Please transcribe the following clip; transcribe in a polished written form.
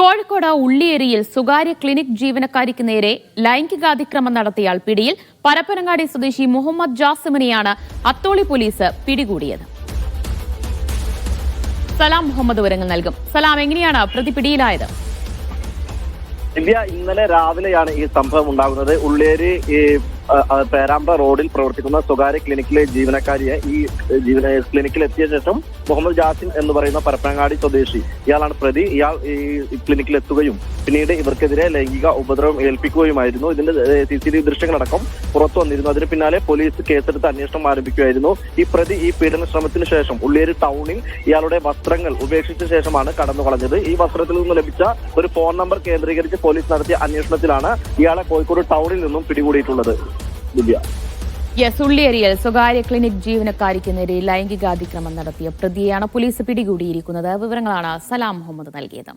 കോഴിക്കോട് ഉള്ളിയേരിയിൽ സ്വകാര്യ ക്ലിനിക് ജീവനക്കാരിക്ക് നേരെ ലൈംഗികാതിക്രമം നടത്തിയാൽ പിടിയിൽ. പരപ്പനങ്ങാടി സ്വദേശി മുഹമ്മദ് ജാസിമിനെയാണ് അത്തോളി പോലീസ് പിടികൂടിയത്. സലാം മുഹമ്മദ് വിവരങ്ങൾ നൽകും. സലാം, എങ്ങനെയാണ് പ്രതി പിടിയിലായത്? ഇന്നലെ രാവിലെയാണ് ഈ സംഭവം ഉണ്ടാകുന്നത്. ഉള്ളേരി പേരാമ്പ്ര റോഡിൽ പ്രവർത്തിക്കുന്ന സ്വകാര്യ ക്ലിനിക്കിലെ ജീവനക്കാരിയെ ഈ ക്ലിനിക്കിൽ എത്തിയ ശേഷം മുഹമ്മദ് ജാസിം എന്ന് പറയുന്ന പരപ്പനങ്ങാടി സ്വദേശി, ഇയാളാണ് പ്രതി. ഇയാൾ ഈ ക്ലിനിക്കിൽ എത്തുകയും പിന്നീട് ഇവർക്കെതിരെ ലൈംഗിക ഉപദ്രവം ഏൽപ്പിക്കുകയുമായിരുന്നു. ഇതിന്റെ CCTV ദൃശ്യങ്ങളടക്കം പുറത്തു വന്നിരുന്നു. അതിന് പിന്നാലെ പോലീസ് കേസെടുത്ത് അന്വേഷണം ആരംഭിക്കുകയായിരുന്നു. ഈ പ്രതി ഈ പീഡന ശ്രമത്തിന് ശേഷം ഉള്ളേരി ടൗണിൽ ഇയാളുടെ വസ്ത്രങ്ങൾ ഉപേക്ഷിച്ച ശേഷമാണ് കടന്നുകളഞ്ഞത്. ഈ വസ്ത്രത്തിൽ നിന്ന് ലഭിച്ച ഒരു ഫോൺ നമ്പർ കേന്ദ്രീകരിച്ച് പോലീസ് നടത്തിയ അന്വേഷണത്തിലാണ് ഇയാളെ കോഴിക്കോട് ടൗണിൽ നിന്നും പിടികൂടിയിട്ടുള്ളത്. ഉള്ളിയേരിയിൽ സ്വകാര്യ ക്ലിനിക് ജീവനക്കാരിക്ക് നേരെ ലൈംഗികാതിക്രമം നടത്തിയ പ്രതിയെയാണ് പോലീസ് പിടികൂടിയിരിക്കുന്നത്. വിവരങ്ങളാണ് സലാം മുഹമ്മദ് നൽകിയത്.